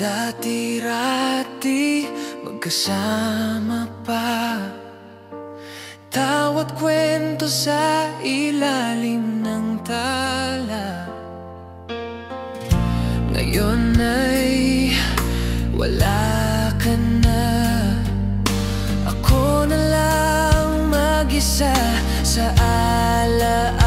Dati-rati magkasama pa, tawa't kwento sa ilalim ng tala. Ngayon ay wala ka na, ako na lang mag-isa sa alaala.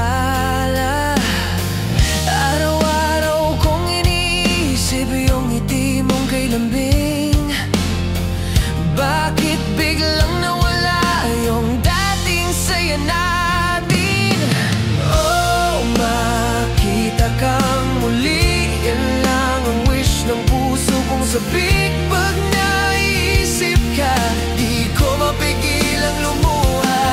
Araw-araw kong iniisip yung ngiti mong kay lambing. Bakit biglang nawala yung dating saya natin? Oh, makita kang muli, yan lang ang wish ng puso kong sabik. Pag naisip ka, di ko mapigilang lumuha.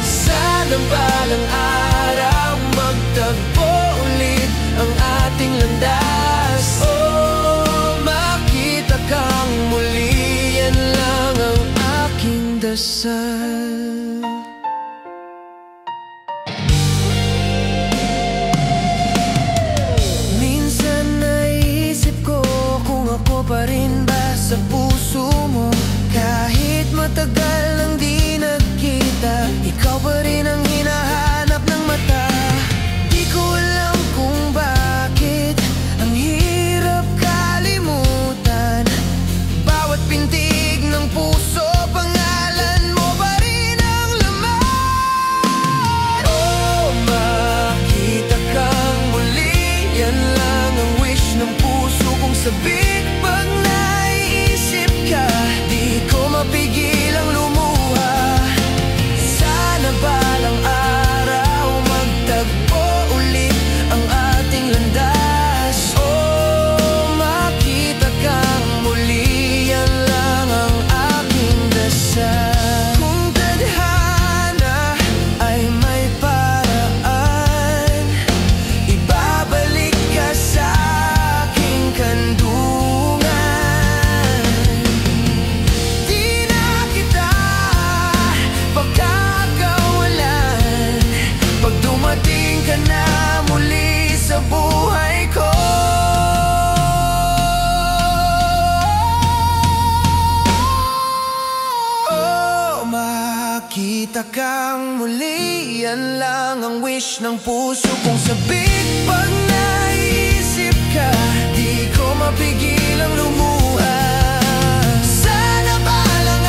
Sana balang araw magtagpo ulit ang ating landas. Oh, makita kang muli, yan lang ang aking dasal. Minsan naisip ko kung ako pa rin ba sa puso mo. Kahit matagal nang di nagkita, ikaw pa rin ang hinahanap ng mata. Di ko alam kung bakit ang hirap kalimutan. Bawat pintig ng puso, pangalan mo pa rin ang laman. Oh, makita kang muli, yan lang ang wish ng puso kong sabik. Pag naisip ka, di ko mapigilang lumuha. Sana balang araw magtagpo ulit ang ating landas. Oh, makita kang muli, yan lang ang aking dasal. Kung tadhana ay may paraan, ibabalik ka sa aking kandungan. Di na kita pagkakawalan pag dumating ka na muli sa buhay ko. Oh, makita kang muli, yan lang ang wish ng puso kong sabik. Pag naisip ka, di ko mapigilang lumuha. Sana balang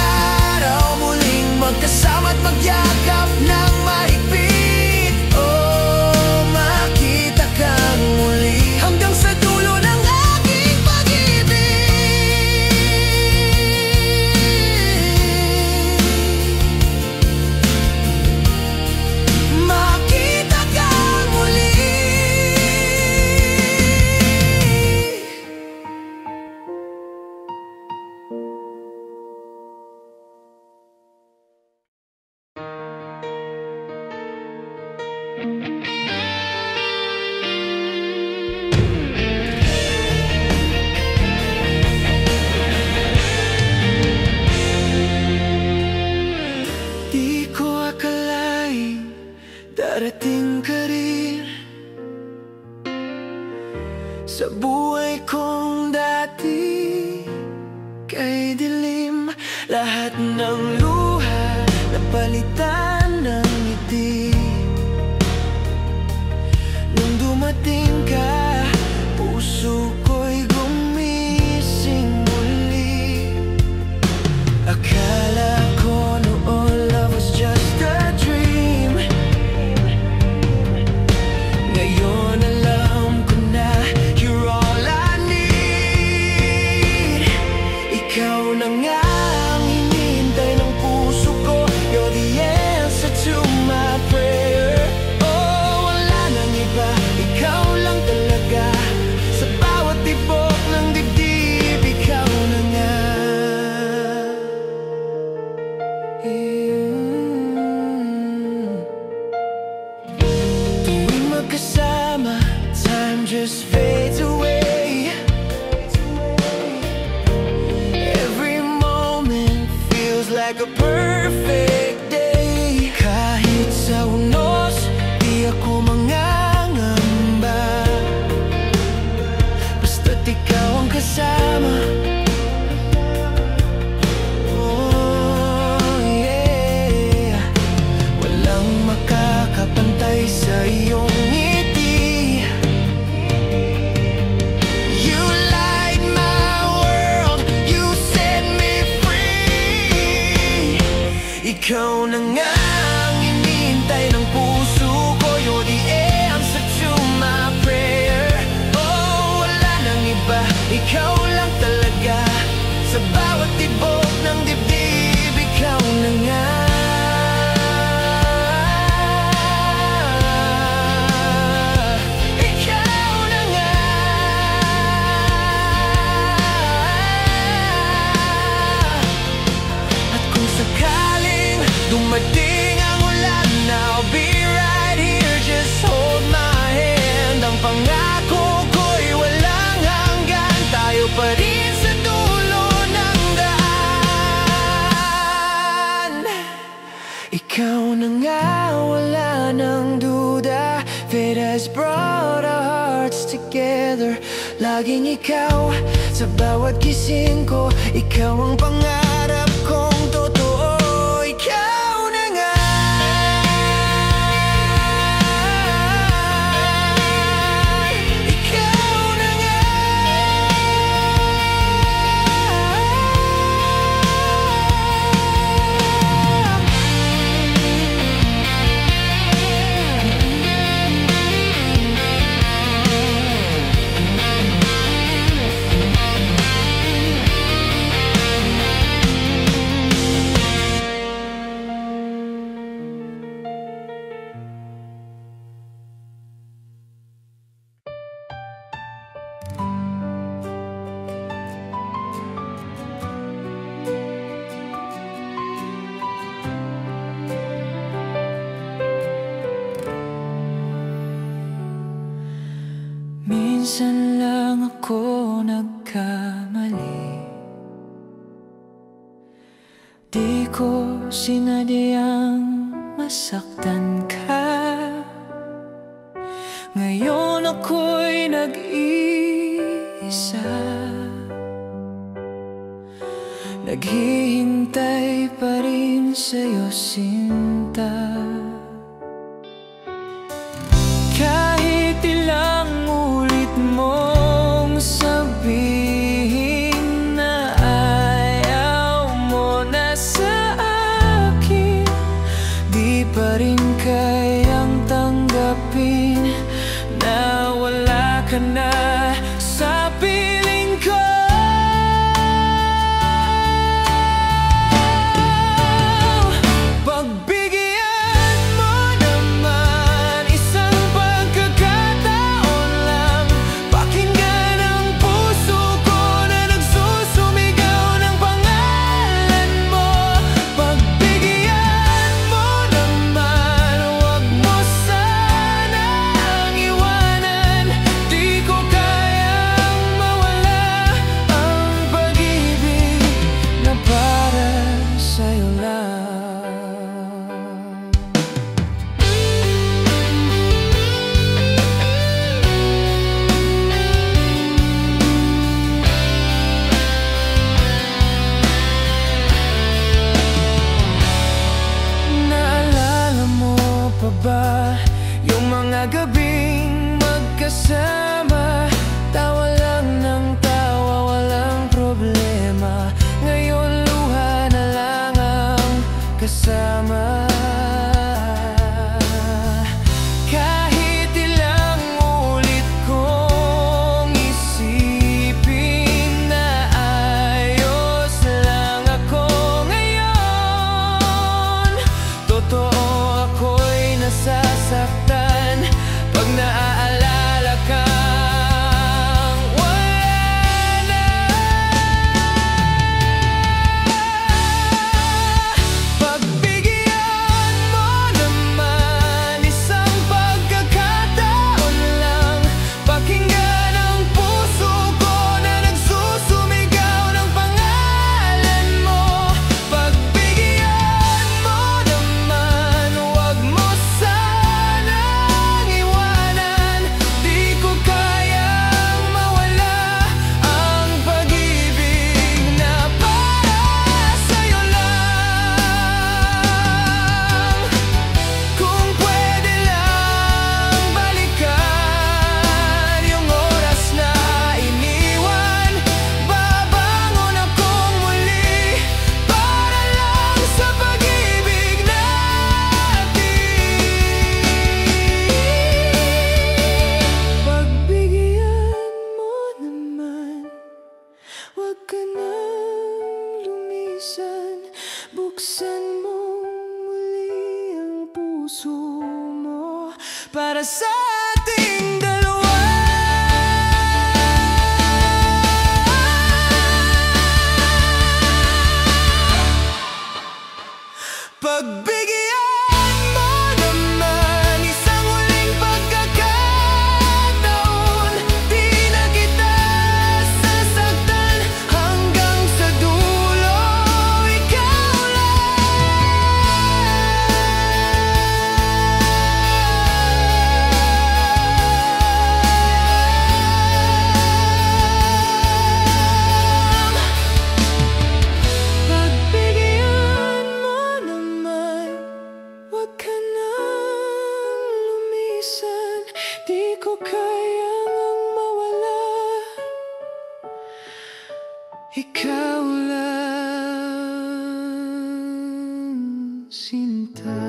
araw muling magkasama't magyakap ng mahigpit. Oh, makita kang muli hanggang sa dulo ng aking pag-ibig. Makita kang muli. Di ko akalain darating ka rin sa buhay kong dati. Kay dilim lahat ng luha, napalitan ng ngiti. Nung dumating ka, puso ko'y gumising muli. Akala ko noon love was just a dream. Ngayon alam ko na you're all I need. Ikaw na nga ang hinihintay ng puso ko. You're the answer to my prayer. Oh, wala nang iba, ikaw lang talaga. Sa bawat tibok ng dibdib, ikaw na nga. Tuwing magkasama, time just fades away. Every moment feels like a perfect day. Kahit sa unos, di ako mangangamba. Basta't ikaw ang kasama. Ikaw na nga ang hinihintay ng puso ko. You're the answer to my prayer. Oh, wala nang iba, ikaw lang talaga. Sa bawat tibok ng dibdib, ikaw na nga. Ikaw na nga. At kung sakaling dumating ang ulan, I'll be right here, just hold my hand. Ang pangako ko'y walang hanggan, tayo pa rin sa dulo ng daan. Ikaw na nga, wala nang duda. Fate has brought our hearts together. Laging ikaw sa bawat gising ko. Ikaw ang pangarap kong totoo. Ikaw na nga. Ikaw na nga. Minsan lang ako nagkamali. Di ko sinadyang masaktan ka. Ngayon ako'y nag-iisa, naghihintay pa rin sa'yo, sinta. Kahit ilang ulit mong sabihin na ayaw mo na sa akin, di pa rin kayang tanggapin na wala ka na sa piling ko. Pagbigyan mo naman isang pagkakataon lang. Pakinggan ang puso ko na nagsusumigaw ng pangalan mo. Pagbigyan mo naman, huwag mo sanang iwanan. Di ko kayang mawala ang pag-ibig na para sa'yo lang. Naalala mo pa ba yung mga gabing magkasama? Tawa lang ng tawa, walang problema. Ngayon luha na lang ang kasama. Kahit ilang ulit kong isipin na ayos lang ako ngayon, totoo ako'y nasasaktan pag naaalala kang wala na. Pagbigyan lumisan, buksan mo muli ang puso mo para sa ating dalawa. Pagbigyan mo naman isang uling pagkakataon, di na kita sasaktan hanggang sa dulo. Ikaw lang. Pagbigyan mo naman, huwag ka nang lumisan, di ko kayang mawala. Ikaw lang, sinta.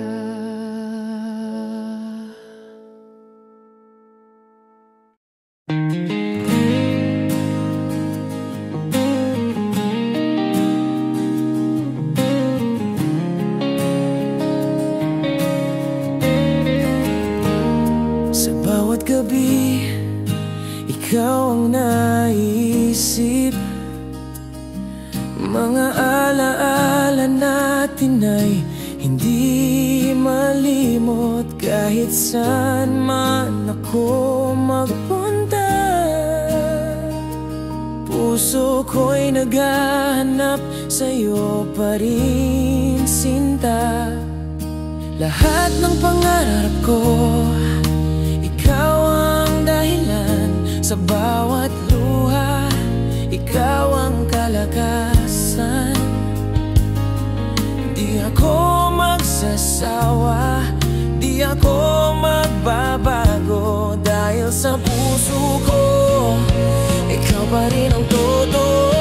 Sa bawat gabi, ikaw ang naisip. Mga alaala natin ay hindi malimot kahit saan man ako magpunta. Puso ko'y naghahanap sa'yo pa rin, sinta. Lahat ng pangarap ko, ikaw ang dahilan. Sa bawat luha, ikaw ang kalakasan. Di ako magsasawa, di ako magbabago, dahil sa puso ko, ikaw pa rin ang totoo.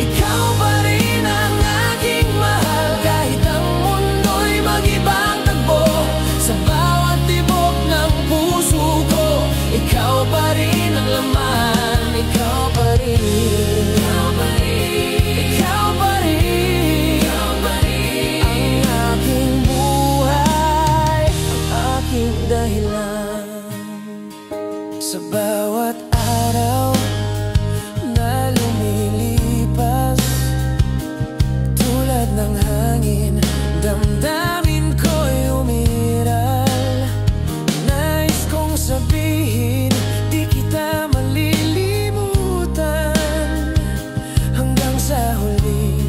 Ikaw pa rin ang aking mahal, kahit ang mundo'y mag-ibang tagpo. Sa bawat tibok ng puso ko, ikaw pa rin ang laman. Ikaw pa rin, ikaw pa rin, ikaw pa rin, ikaw pa rin ang aking buhay, ang aking dahilan. Sa bawat araw na lumilipas, tulad ng hangin, damdamin ko'y umiral. Nais kong sabihin, di kita malilimutan. Hanggang sa huli,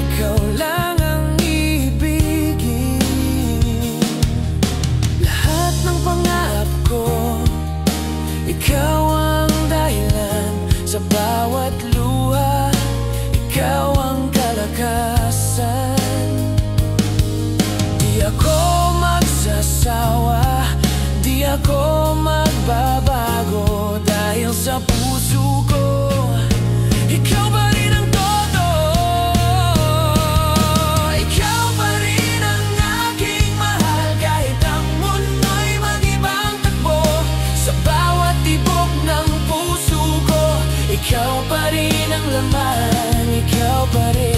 ikaw lang ang ibigin. Lahat ng pangarap ko, ikaw ang dahilan. Sa bawat luha, ikaw ang kalakasan. Di ako magsasawa, di ako magbabago, dahil sa puso ko, ikaw pa rin ang totoo. Ikaw pa rin ang aking mahal, kahit ang mundo'y mag-ibang takbo. Sa bawat tibok ng puso ko, ikaw pa rin ang laman. Ikaw pa rin,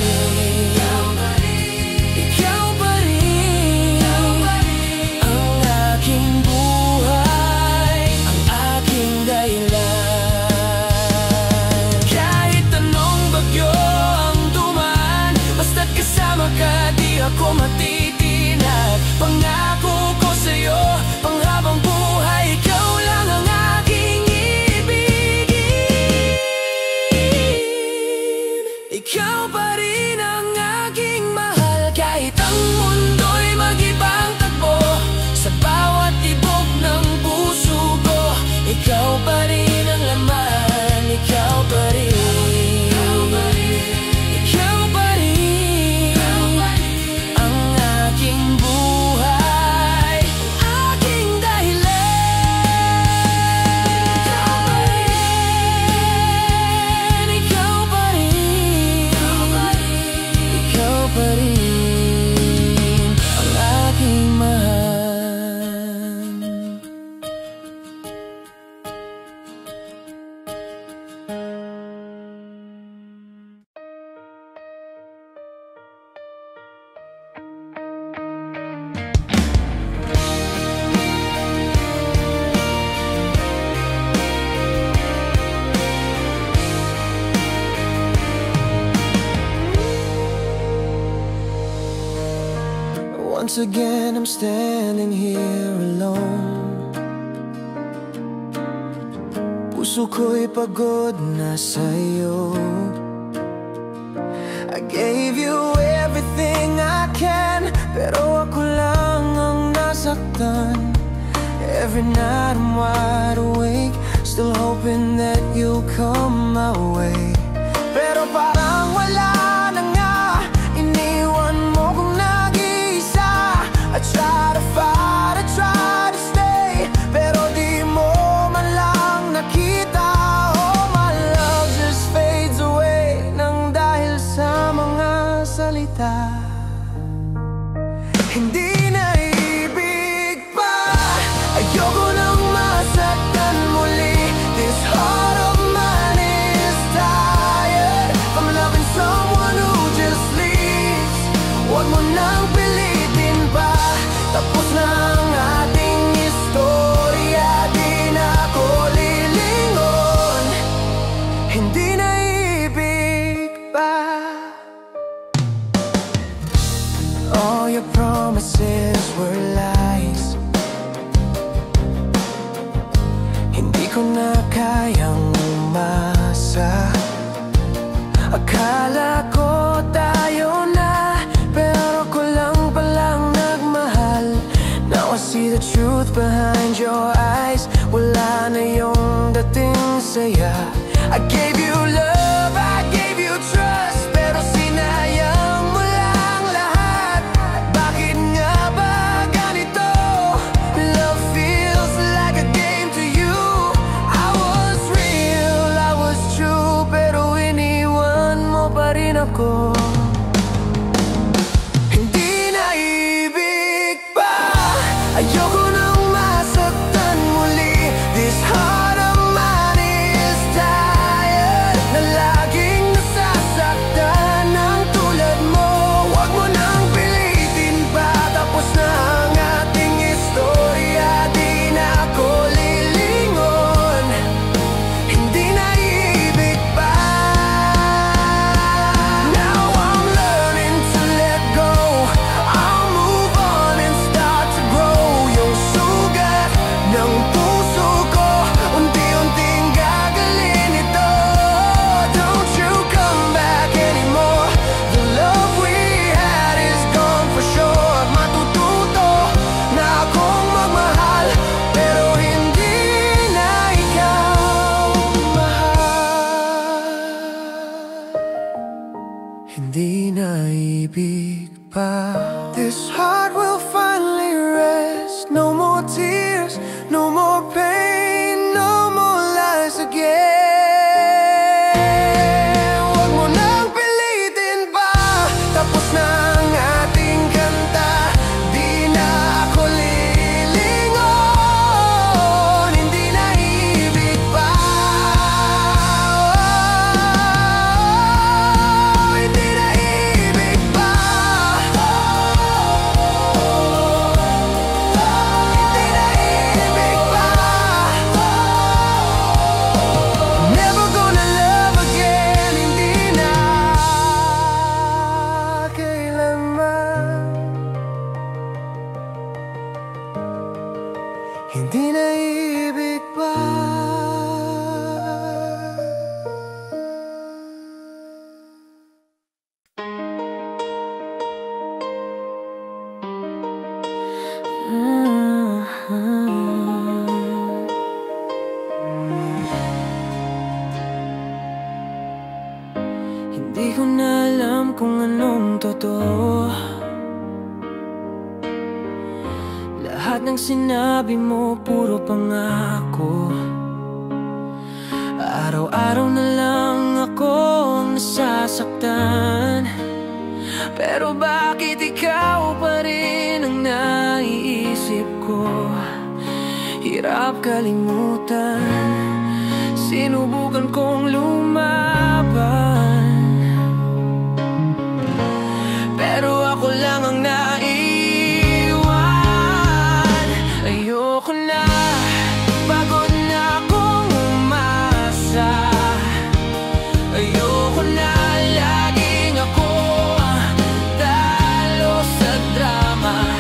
ikaw pa rin, ikaw pa rin ang aking buhay, ang aking dahilan. Kahit anong bagyo ang dumaan, basta't kasama ka, di ako matitinag. Pangako ko sa'yo, panghabang buhay, ikaw lang ang aking ibigin. Ikaw pa rin. Once again I'm standing here alone. Puso ko'y pagod na sa'yo. I gave you everything I can, pero ako lang ang nasaktan. Every night I'm wide awake, still hoping that you'll come my way. Pero parang wala na nga, iniwan mo kong nag-iisa. I try to fight, I try to stay, pero di mo man lang nakita. Oh, my love just fades away nang dahil sa mga salita. Hindi na ibig pa, ayoko nang masaktan muli. This heart of mine is tired from loving someone who just leaves. Huwag mo nang pilitin pa, tapos na ang ating istorya. Di na ako lilingon, hindi na ibig pa. All your promises were lies. Hindi ko na kayang umasa. Akala ko tayo na, pero ko lang palang nagmahal. Now I see the truth behind your eyes. Wala na yung dating saya. I gave you love, I gave you trust, pero sinayang mo lang lahat. Bakit nga ba ganito? Love feels like a game to you. I was real, I was true, pero iniwan mo pa rin ako. Hindi na ibig pa, ayoko nang masaktan muli. This heart of mine is tired na laging nasasaktan ng tulad mo. Huwag mo nang pilitin pa, tapos na ang ating istorya. Di na ako lilingon, hindi na ibig pa. Now I'm learning to let go, I'll move on and start to grow. Yung sugat ng puso ko, unti-unting gagalin ito. Don't you come back anymore, the love we had is gone for sure. Matututo na akong magmahal, pero hindi na ikaw mahal. Hindi na ibig pa. This heart will finally rest. No more tears, no more pain, no more lies again. Huwag mo nang pilitin pa, tapos na ang ating kanta. Di na ako lilingon, hindi na ibig pa. Oh, hindi na ibig pa. Hindi na ibig pa. Never gonna love again, hindi na kailanman. Hindi na ibig pa. Hindi ko na alam kung anong totoo. Lahat ng sinabi mo puro pangako. Araw-araw na lang akong nasasaktan, pero bakit ikaw pa rin ang naiisip ko? Hirap kalimutan, sinubukan kong lumaban, pero ako lang ang naiwan. Ayoko na, pagod na akong umasa. Ayoko na laging ako talo sa drama.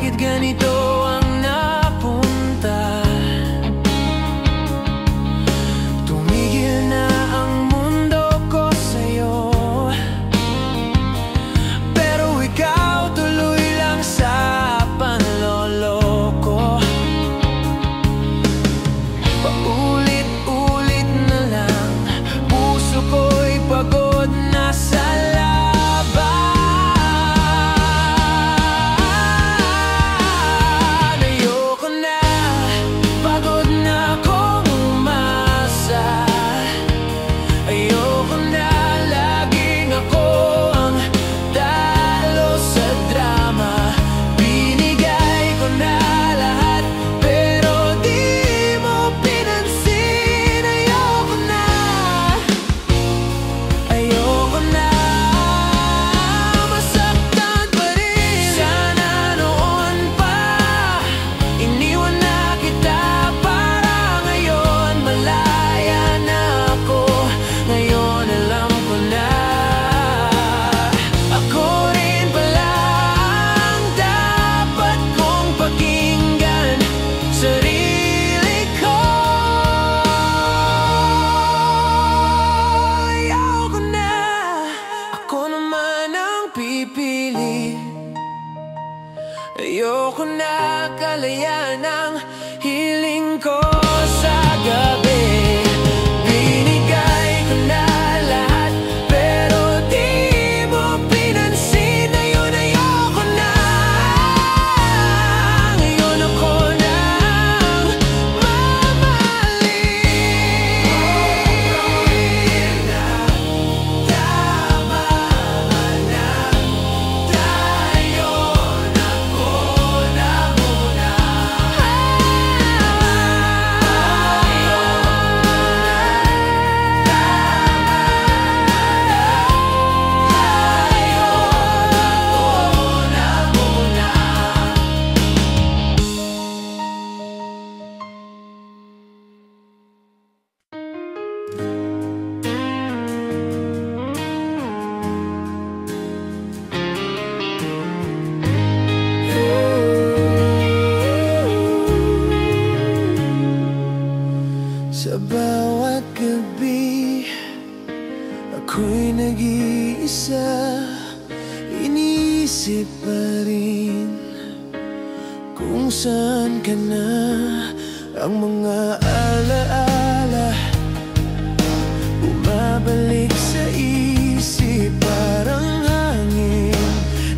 bakit ganito ang napunta. Tumigil na ang mundo ko sa'yo, pero ikaw tuloy lang sa panloloko. Paulit-ulit na lang, puso ko'y pagod na sa laban. Ayoko na, pagod na akong umasa. Ayoko na, laging ako ang talo sa drama. Binigay ko na lahat, pero di mo pinansin. Ayoko na, ayoko na masaktan pa rin. Sana noon pa iniwan na kita, para ngayon malaya na ako. Ngayon alam ko na, ako rin pala ang dapat kong pakinggan sarili ko. Ayoko na, ako naman ang pipili. Ayoko na, kalaya ng hiling ko sa gabi. Binigay ko na lahat, pero di mo pinansin. Ngayon ayoko na, ngayon ako nang mamahalin. Tama na tayo, nako na muna. Sa bawat gabi, ako'y nag-iisa. Iniisip pa rin kung saan ka na. Ang mga alaala bumabalik sa isip, parang hangin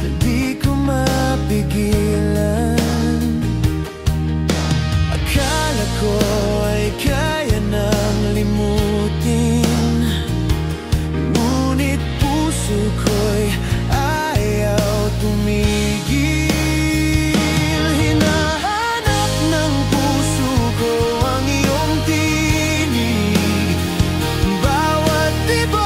na di ko mapigilan. Akala ko ay kaya nang limutin, ngunit puso ko'y ayaw tumigil. Hinahanap ng puso ko ang iyong tinig, bawat tibok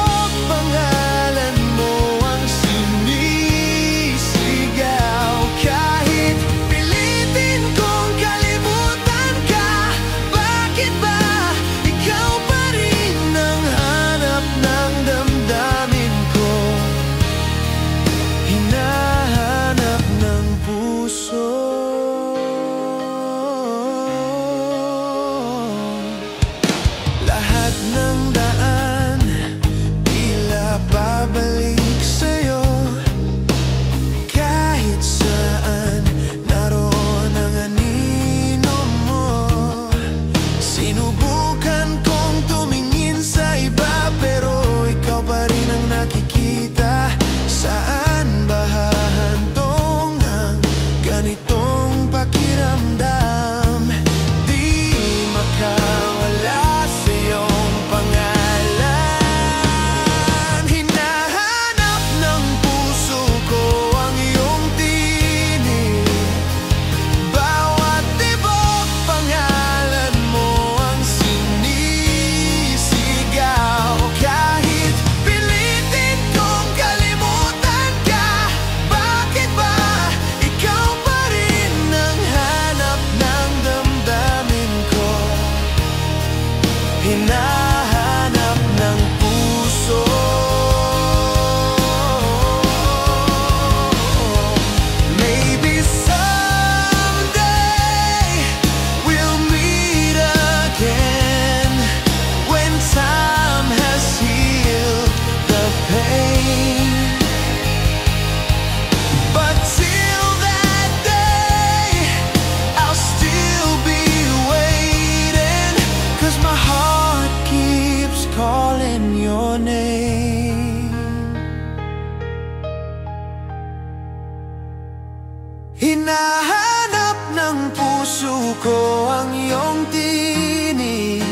Hinahanap ng puso ko ang iyong tinig.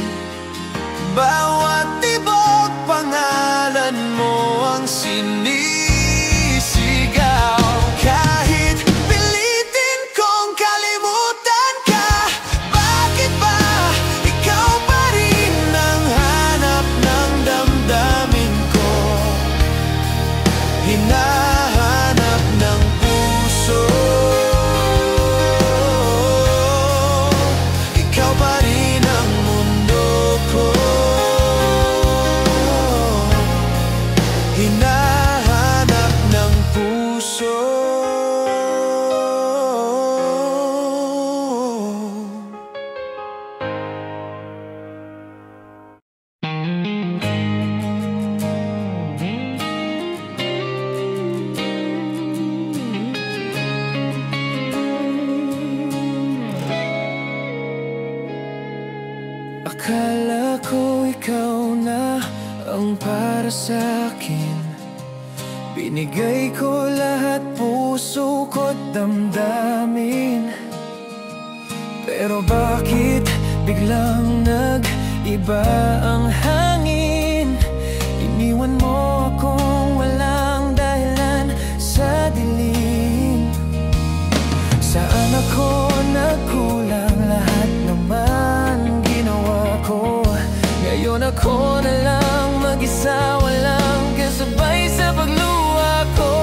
Bawat tibok pangalan mo ang sinisigaw. Kahit pilitin kong kalimutan ka, bakit ba ikaw pa rin ang hanap ng damdamin ko? Hinahanap ng puso, ikaw pa rin ang mundo ko. Hinahanap ng puso. Akala ko ikaw na ang para sa'kin. Binigay ko lahat, puso ko't damdamin. Pero bakit biglang nag-iba ang hangin? Iniwan mo akong walang dahilan sa dilim. Saan ako nagkulang? Lahat naman ginawa ko. Ngayon ako na lang mag-isa, walang kasabay sa pagluha ko.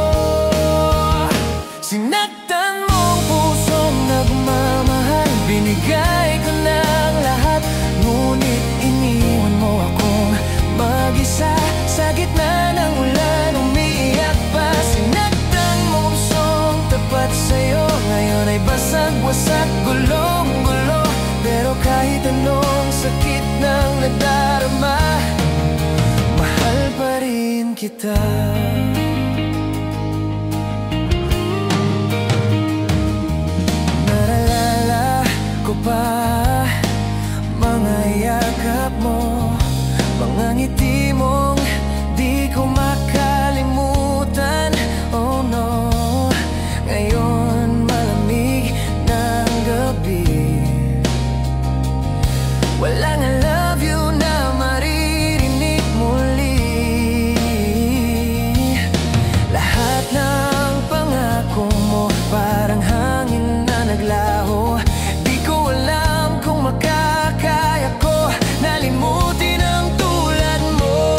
Sinaktan mong pusong nagmamahal, binigay ko ng lahat, ngunit iniwan mo akong mag-isa sa gitna ng ulan, umiiyak pa. Sinaktan mong pusong tapat sa'yo, ngayon ay basag-wasak, gulong-gulo. Pero kahit anong sakit nang nadarama, mahal pa rin kita. Naalala ko pa mga yakap mo, mga ngiti mong di ko makalimutan. Oh no, ngayon malamig ng gabi, walang I love you na maririnig muli. Lahat ng pangako mo parang hangin na naglaho. Di ko alam kung makakaya ko nalimutin ang tulad mo.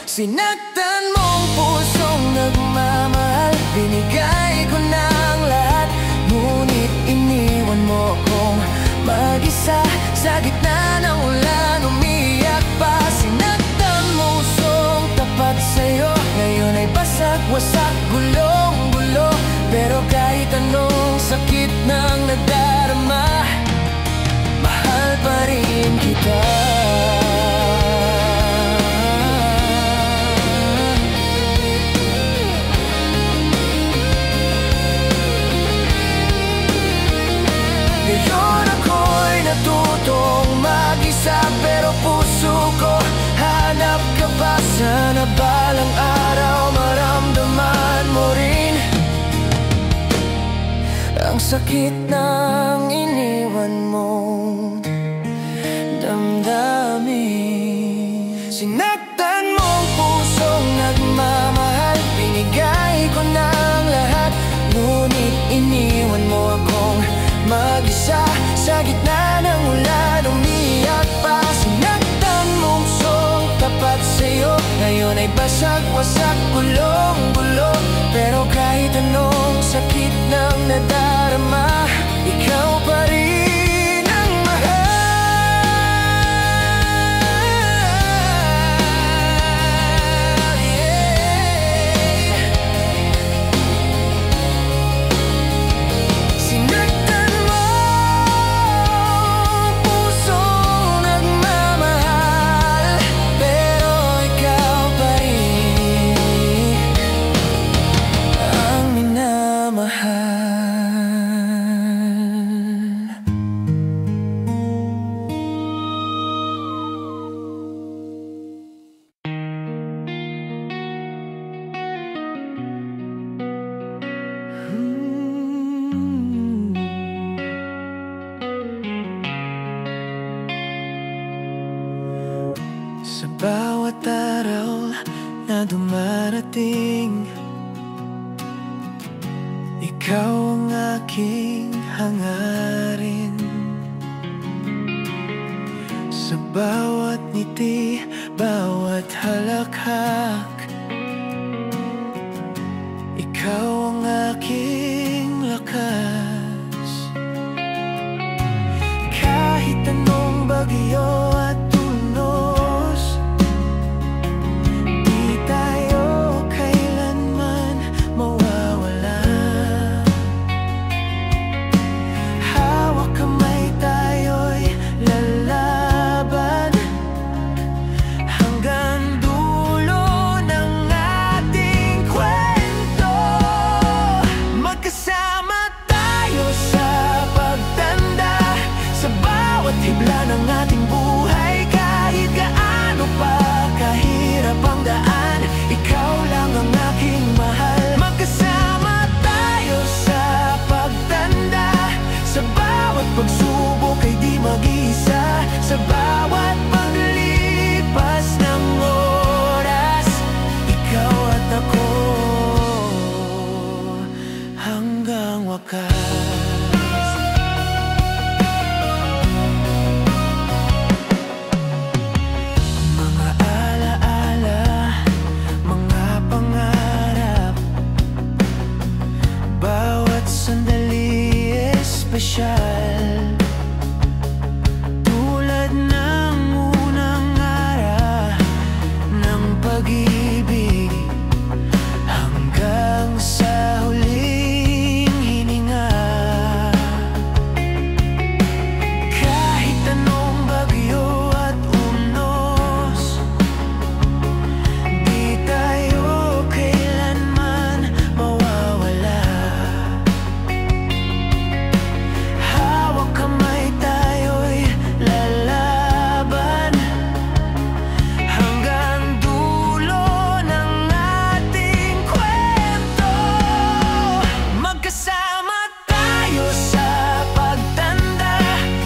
Sinaktan mong pusong nagmamahal, binigay ko ng lahat, ngunit iniwan mo akong mag-isa sa gitna ng ulan, umiiyak pa. Sinaktan mo pusong tapat sa'yo, ngayon ay basag-wasak, gulong-gulo. Pero kahit anong sakit nang nadarama, mahal pa rin kita. Ngayon ako'y natutong mag-isa, pero puso ko hanap ka pa. Sana balang araw maramdaman mo rin ang sakit ng iniwan mong damdamin. Sinaktan mong pusong nagmamahal, binigay ko ng lahat, ngunit iniwan mo akong mag-isa sa gitna ng ulan, umiiyak pa. Sinaktan mong pusong tapat sa'yo, ngayon ay basag-wasak, gulong-gulo. Pero kahit anong sakit nang nadarama, ikaw pa rin ang mahal. Yeah. Sinaktan mo pusong nagmamahal, pero ikaw pa rin ang minamahal. bawat araw na dumarating, ikaw ang aking hangarin. Sa bawat ngiti, bawat halakhak, ikaw ang aking lakas. Kahit anong bagyo at tunos, di tayo kailanman mawawala. Hawak kamay tayo'y lalaban hanggang dulo ng ating kwento. Magkasama tayo sa pagtanda, sa bawat hibla ng ating buhay. Kahit gaano pa kahirap ang daan, ikaw lang ang aking mahal. Magkasama tayo sa pagtanda, sa bawat pagsubok ay di mag-isa. Sa bawat paglipas ng oras, ikaw at ako hanggang wakas. Mga alaala, mga pangarap, bawat sandali espesyal. Tulad ng unang araw ng pag-ibig hanggang sa huling hininga. Kahit anong bagyo at unos, di tayo kailanman mawawala. Hawak kamay tayo'y lalaban hanggang dulo ng ating kwento. Magkasama tayo sa pagtanda,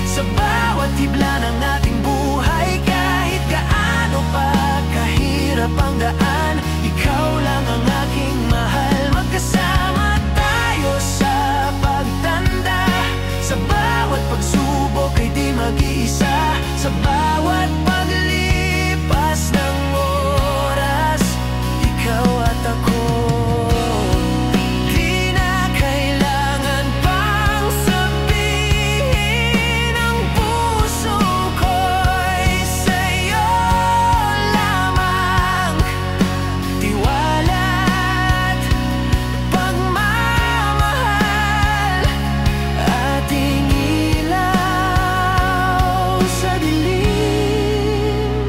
sa bawat hibla ng ating buhay. Kahit gaano pa kahirap ang daan, ikaw lang ang aking mahal. Magkasama tayo sa pagtanda, sa bawat pagsubok ay di mag-isa. Sa bawat paglipas ng oras, ikaw at ako. Di na kailangan pang sabihin, ang puso ko'y sa'yo lamang. Tiwala't pagmamahal, ating ilaw sa dilim.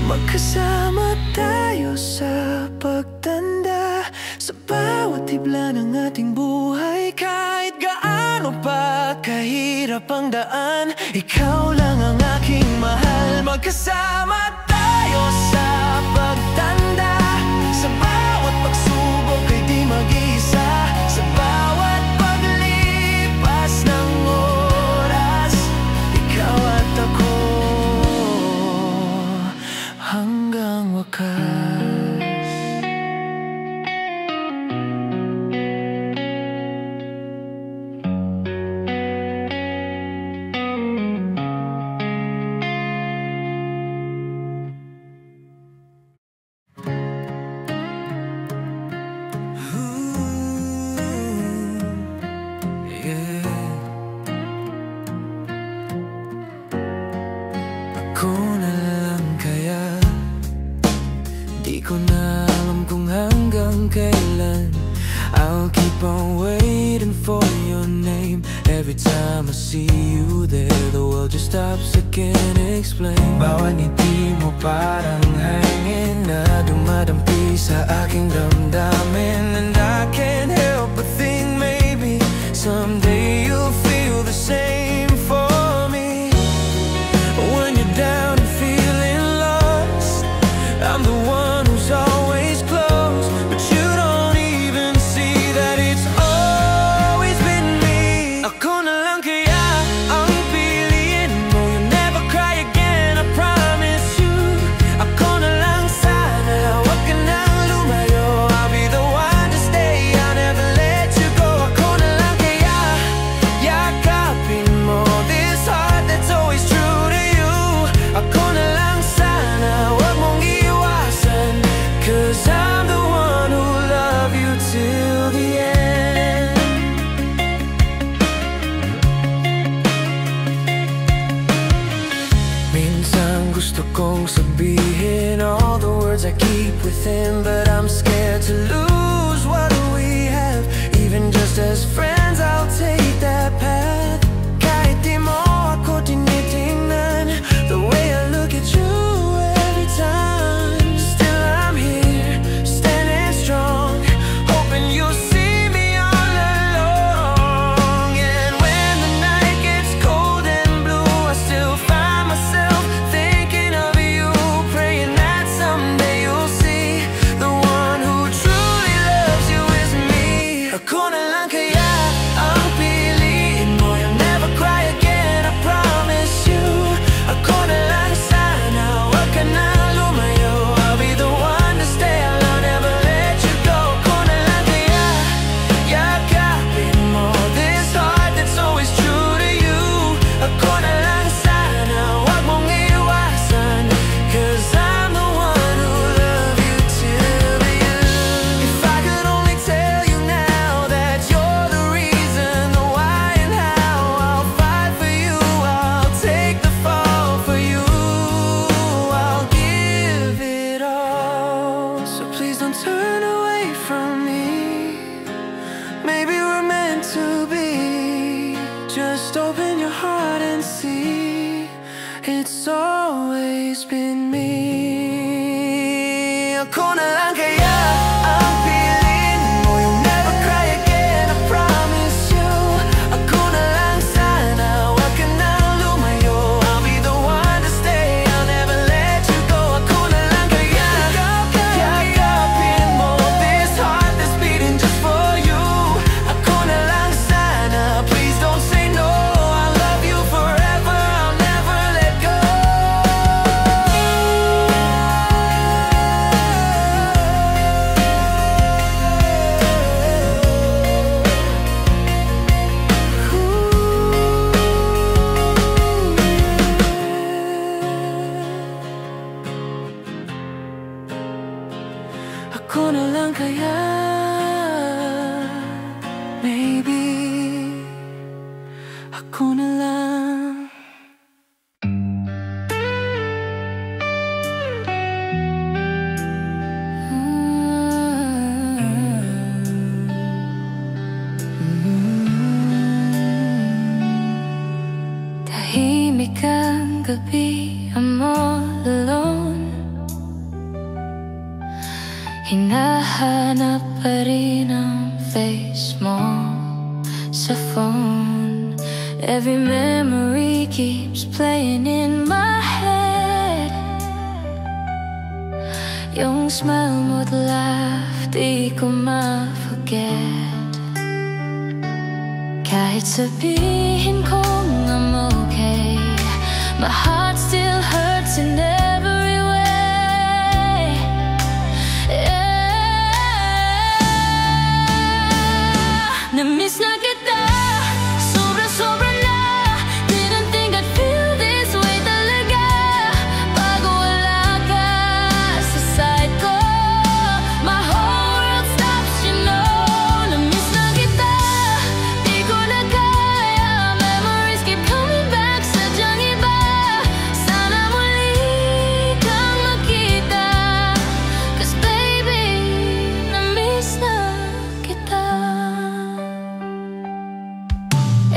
Magkasama tayo sa pagtanda, sa bawat hibla ng ating buhay. Kahit gaano pa kahirap ang daan, ikaw lang ang aking mahal. Magkasama tayo sa pagtanda, sa bawat pagsubok ay di mag-isa. Sa bawat paglipas ng oras, ikaw at ako hanggang wakas. Ako na lang kaya, di ko na alam kung hanggang kailan. I'll keep on waiting for your name. Every time I see you there, the world just stops, I can't explain. Bawat ngiti mo parang hangin na dumadampi sa aking damdamin. And I can't help but think maybe someday you'll feel the same for me. When you're down and feeling lost, I'm the one who's always close. But you don't even see that it's always been me. Ako na lang kaya ang piliin mo. You'll never cry again, I promise you. Ako na lang meant to be. Just open your heart and see, it's always been me. Ako na lang kaya ang piling mo. You'll never cry again, I promise you. Ako na lang sana, wag ka nang lumayo. I'll be the one to stay, I'll never let you go. Ako na lang kaya yakapin mo this heart that's beating just for you. Ako na lang sana, please don't say no. I love you forever, I'll never let go. Ako na lang kaya, maybe ako na lang. Tahimik ang gabi, I'm all alone. Hinahanap pa rin ang face mo sa phone. Every memory keeps playing in my head. Yung smile mo't laugh, di ko ma-forget. Kahit sabihin kong I'm okay, my heart still hurts in every way. Na-miss na kita, sobra-sobra na. Didn't think I'd feel this way talaga. Bago wala ka sa side ko, my whole world stops, you know. Na-miss na kita, di ko na kaya. Memories keep coming back, sadyang iba. Sana muli kang makita, 'cause baby, na-miss na kita.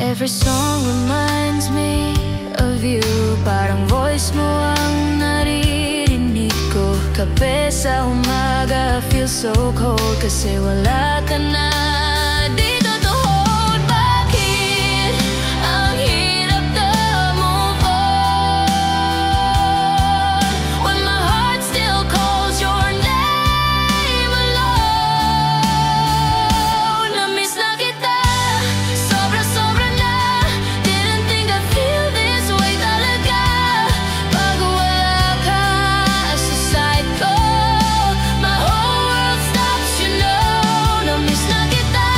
Every song reminds me of you. Parang voice mo ang naririnig ko. Kape sa umaga, feel so cold kasi wala ka na dito to hold. Bakit ang hirap na move on when my heart still calls your name alone? Na-miss na kita, sobra-sobra na. Didn't think I'd feel this way talaga. Bago wala ka sa side ko, my whole world stops, you know. Na-miss na kita,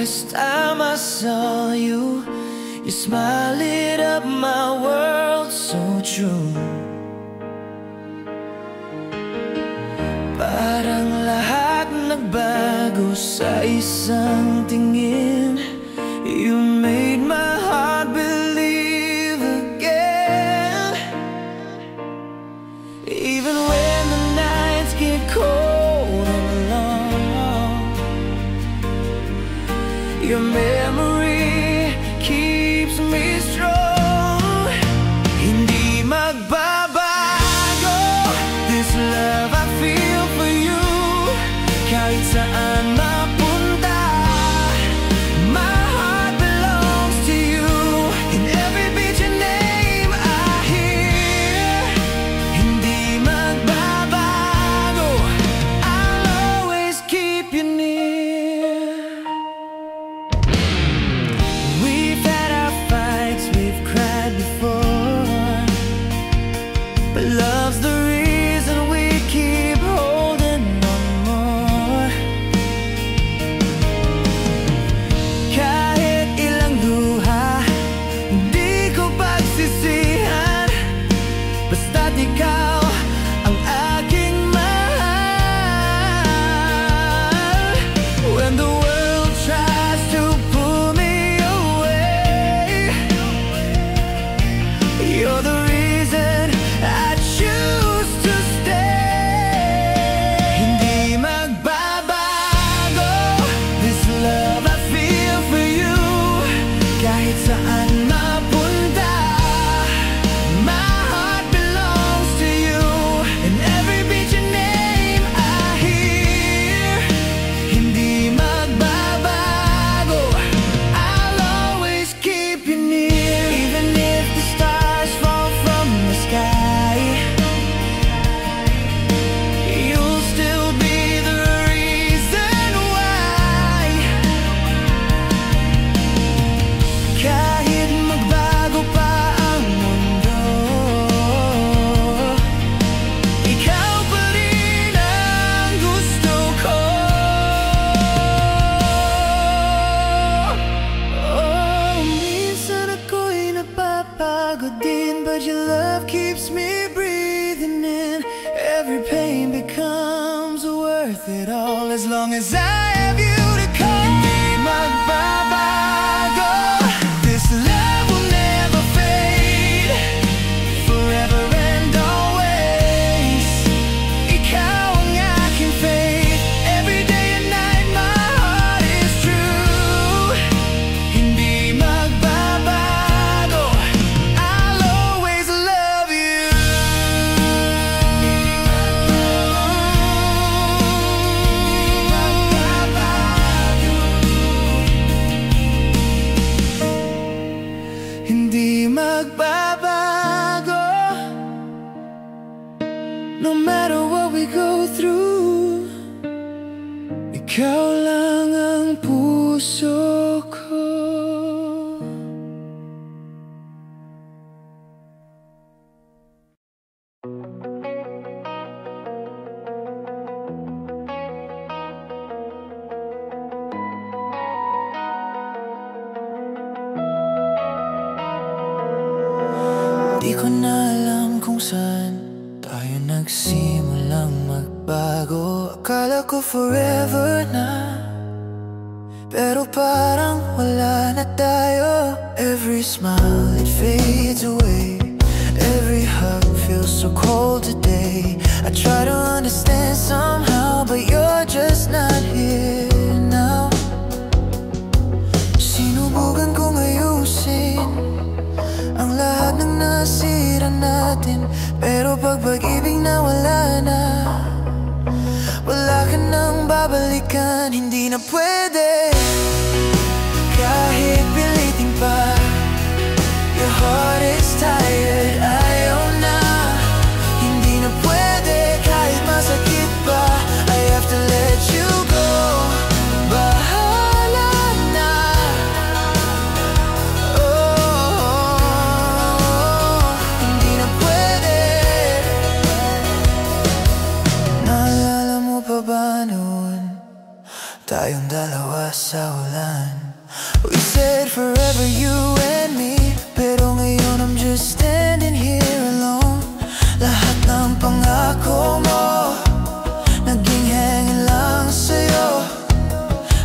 first time I saw you, your smile lit up my world so true. Parang lahat nagbago sa isang tingin. You made my heart believe again. Even when the nights get cold and long, your memory keeps me strong. Hindi magbabago this love I feel for you. Kahit saan mapunta, my heart belongs to you. In every beat your name I hear. Hindi magbabago, I'll always keep you near. We've had our fights, we've cried before, but love's the reason we keep holding on more. Kahit ilang luha, di ko pagsisihan, basta't ikaw ang aking mahal. When the world tries to pull me away, you're the reason I choose to stay. Hindi magbabago this love I feel for you. Kahit saan mapunta, my heart belongs to you. In every beat your name I hear. Hindi magbabago, I'll always keep you near. Even if the stars fall from the sky, you'll still be the reason why. Kahit magbago pa ang mundo, ikaw pa rin ang gusto ko. Oh, minsan ako'y napapagod din, but your love keeps me breathing in. Every pain becomes worth it all as long as I have you to call. Hindi magbabago, this love will never fade. Forever and always, ikaw ang aking faith. Every day and night my heart is true. Hindi magbabago, I'll always love you. Hindi magbabago, no matter what we go through. Ikaw lang ang puso ko. Di ko na alam kung saan tayo nagsimulang magbago. Akala ko forever na, pero parang wala na tayo. Every smile, it fades away. Every hug feels so cold today. I try to understand somehow, but you're just not here now. Sinubukan kong ayusin ang lahat ng nasira natin, pero pag pag-ibig na wala na, wala ka nang babalikan. Hindi na pwede, kahit pilitin pa. Your heart is tired, ayaw na. Hindi na pwede, kahit masakit pa. I have to let you go, bahala na. Oh, hindi na pwede. Naalala mo pa ba noon, tayong dalawa sa ulan. We said forever you and me, pero ngayon I'm just standing here alone. Lahat ng pangako mo naging hangin lang sa'yo.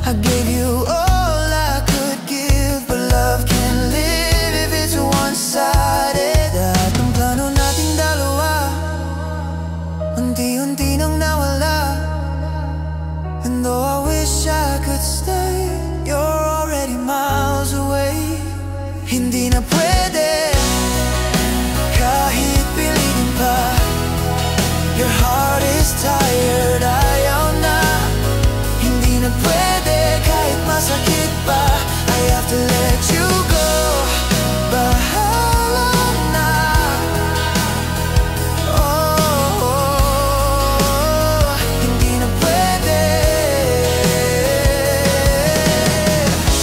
I gave you all I could give, but love can't live if it's one-sided. Lahat ng plano nating dalawa unti-unti nang nawala. And though I wish I could stay, you're already miles away. Hindi na pwede kahit pilitin pa. Your heart is tired, ayaw na. Hindi na pwede kahit masakit pa. I have to let you go. Bahala na. Oh, hindi na pwede.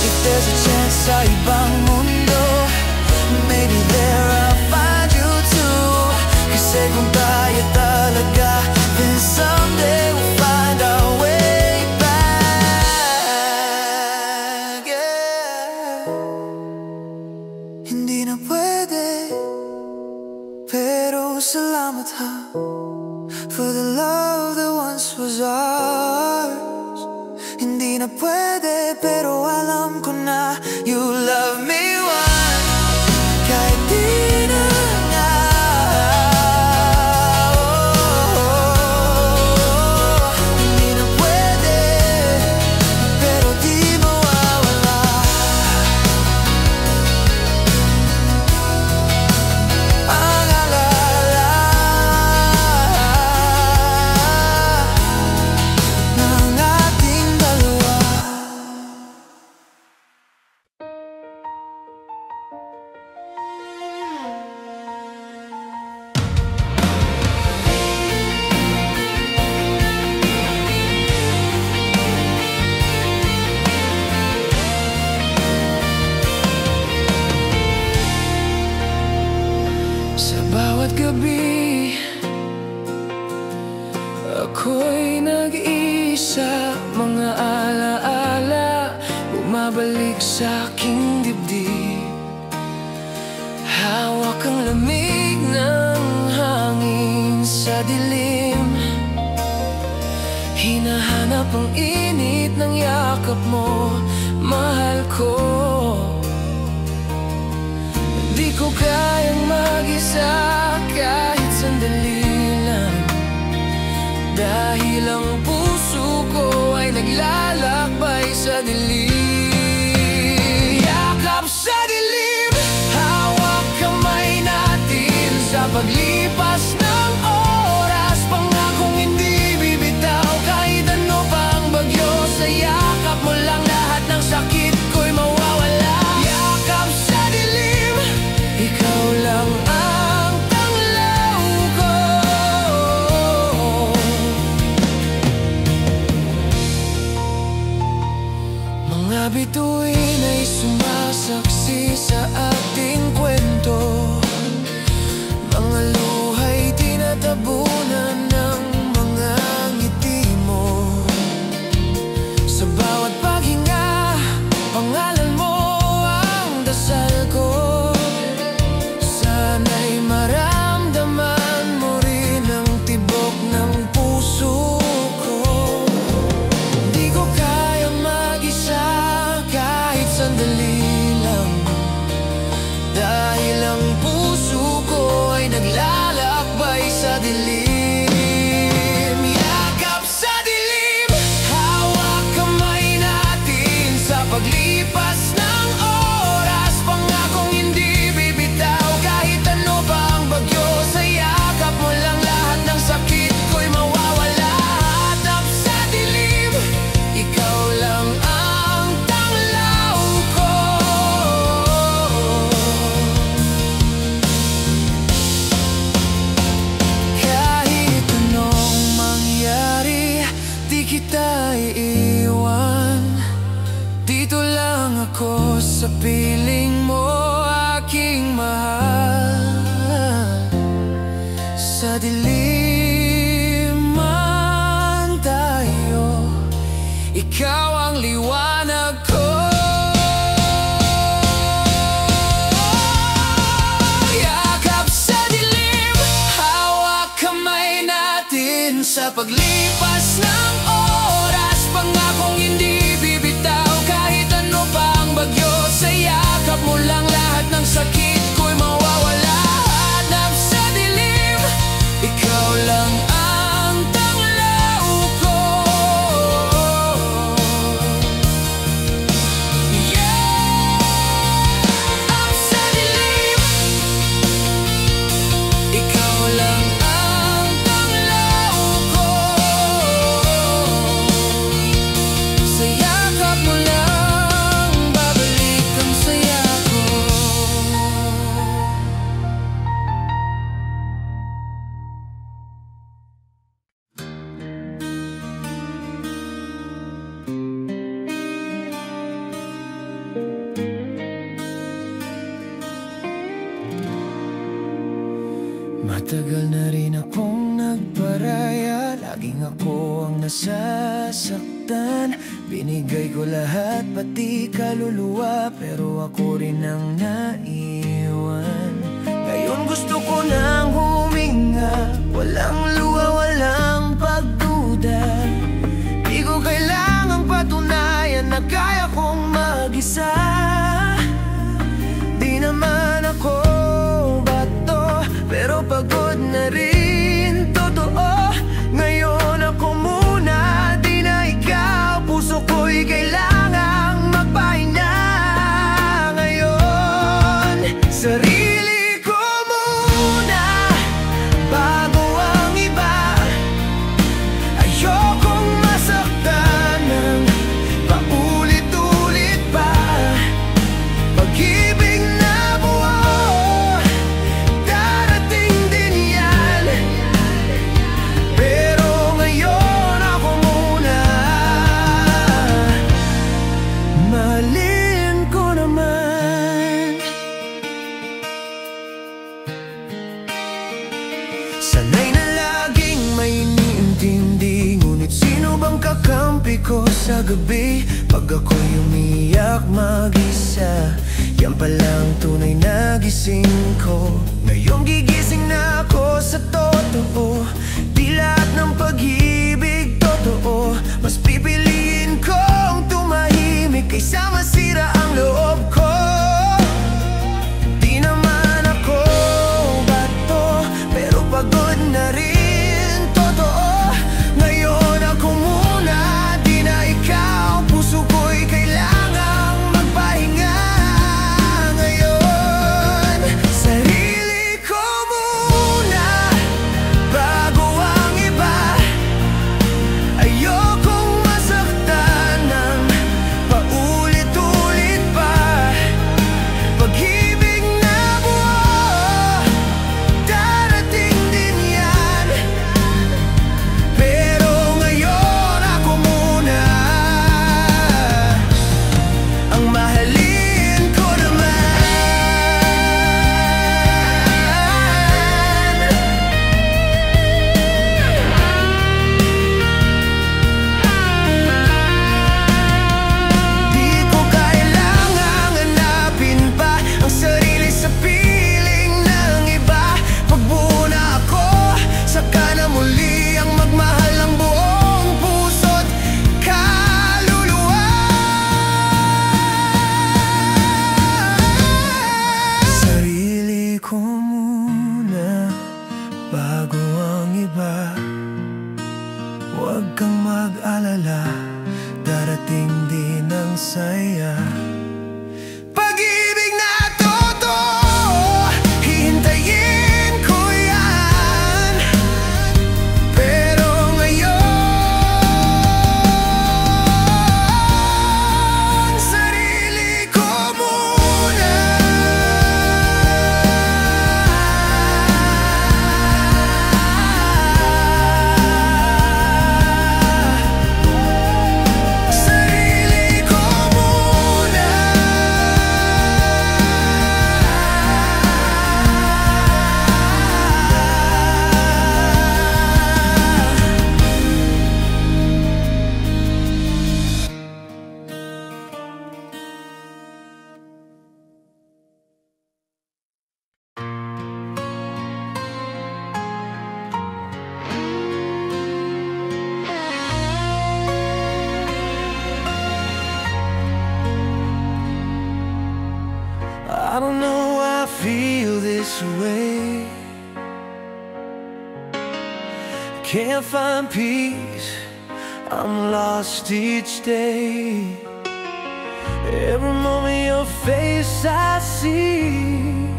If there's a chance sa ibang mundo, maybe there I'll find you too. Kasi kung tayo talaga, then someday we'll find our way back. Yeah. Hindi na pwede, pero salamat ha, for the love that once was ours. Hindi na pwede, pero alam ko na you love me once, kahit di na nga. Hindi na pwede, pero di mawawala. Ang alala ng ating dalawa. Sa bawat gabi, ako'y nag-iisa. Mga alaala bumabalik sa aking dibdib. Hawak ang lamig ng hangin sa dilim. Hinahanap ang init ng yakap mo, mahal ko. Di ko kayang mag-isa kahit sandali lang, dahil ang puso ko ay naglalakbay sa dilim. Yakap sa dilim, hawak kamay natin sa paglipas ng oras. Pangakong hindi bibitaw kahit ano pang bagyo. Sa yakap mo lang lahat ng sakit ko'y mawawala. Yakap sa dilim, ikaw lang ang tanglaw ko. Mga bituin ay sumasaksi sa ating kwento. Mga luha'y tinatabunan ng mga ngiti mo. Sa bawat paghinga, pangalan mo ang dasal ko. Sana'y maramdaman mo rin ang tibok ng puso ko. Di ko kayang mag-isa kahit sandali lang, dahil ang puso ko ay naglalakbay sa dilim. Yakap sa dilim, hawak kamay natin sa paglipas ng oras. Pangakong hindi bibitaw kahit ano pa ang bagyo. Sa yakap mo lang lahat ng sakit ko'y mawawala. Hatap sa dilim, ikaw lang ang tanglaw ko. Kahit anong mangyari, di kita iiwan. Dito lang ako sa piling mo, aking mahal. Sa dilim man tayo, ikaw ang liwanag ko. Yakap sa dilim, hawak kamay natin sa paglipas ng oras. Pangakong hindi bibitaw kahit ano pang bagyo. Sa yakap mo lang lahat ng sakit ko'y mawawala. Hanap sa dilim, ikaw lang ang tanglaw ko. Yakap sa dilim, ikaw lang ang tanglaw ko. Sa yakap mo lang babalik ang saya ko. Matagal na rin akong nagparaya, laging ako ang nasasaktan. Binigay ko lahat, pati kaluluwa, pero ako rin ang naiwan. Ngayon gusto ko nang huminga, walang luha, walang pagduda. Di ko kailangang patunayan na kaya kong mag-isa. Di naman ako bato, pero pagod na rin, totoo. Ngayon ako muna, di na ikaw. Puso ko'y kailangang magpahinga ngayon. Sarili ko muna, bago ang iba. Ayokong masaktan ng paulit-ulit pa. Pag-ibig na buo, darating din yan. Pero ngayon ako muna, mahalin ko naman. Sanay na laging may iniintindi, ngunit sino bang kakampi ko sa gabi? Pag ako'y umiyak mag-isa, yan palang tunay na gising ko. Ngayong gigising na ako sa totoo, di lahat ng pag-ibig totoo. Mas pipiliin kong tumahimik kaysa masira ang loob ko. Di naman ako bato, pero pagod na rin, totoo. Ngayon ako muna, di na ikaw. Puso ko'y kailangang magpahinga ngayon. Sarili ko muna, bago ang iba. Ayokong masaktan ng paulit-ulit pa. Pag-ibig na buo, darating din yan. Pero ngayon ako muna, ang mahalin ko naman. Di ko kailangang hanapin pa ang sarili sa piling ng iba. Pagbuo na ako, saka na muli ang magmahal ng buong puso't kaluluwa. Sarili ko muna, bago ang iba. Huwag kang mag-alala, darating din ang saya. Pag-ibig na totoo, hihintayin ko yan. Pero ngayon, sarili ko muna. can't find peace, I'm lost each day. Every moment your face I see.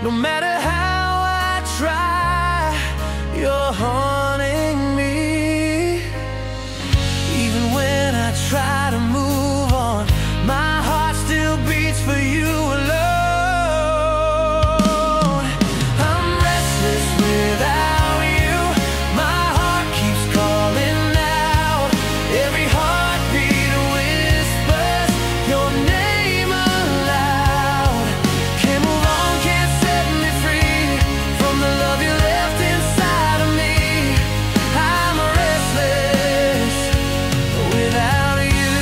No matter how I try, you're haunting me. Even when I try to move on, my heart still beats for you alone. I'm restless without you. My heart keeps calling out. Every heartbeat whispers your name aloud. Can't move on, can't set me free from the love you left inside of me. I'm restless without you.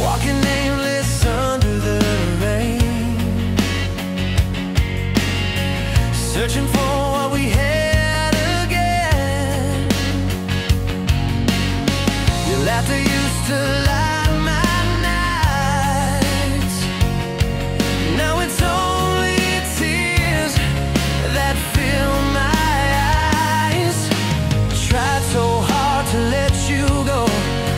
Walking aimless under the rain, searching for what we had again. Your laughter used to light my nights. Now it's only tears that fill my eyes. Tried so hard to let you go,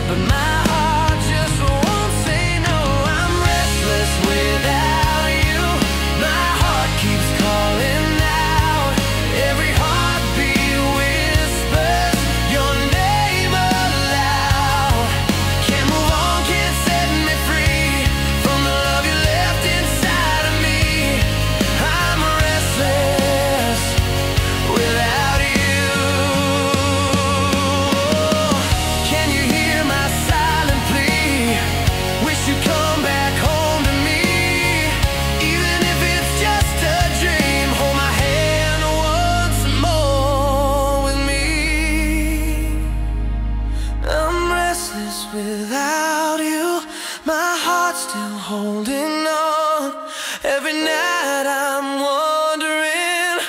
but my heart just won't say no. I'm restless without you. My heart keeps calling out. Every heartbeat whispers your name aloud. Can't move on, can't set me free from the love you left inside of me. I'm restless without you. Can you hear my silent plea? Wish you'd come back home to me. Even if it's just a dream, hold my hand once more with me. I'm restless without you. My heart's still holding on. Every night I'm wondering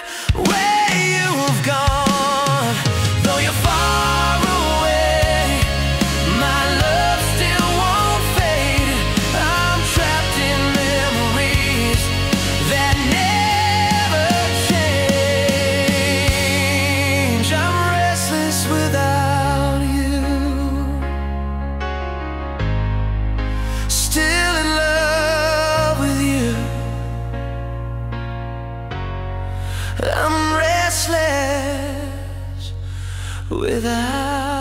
where you've gone. Though you're far away, my love still won't fade. I'm trapped in memories that never change. I'm restless without you. Still in love with you. I'm restless without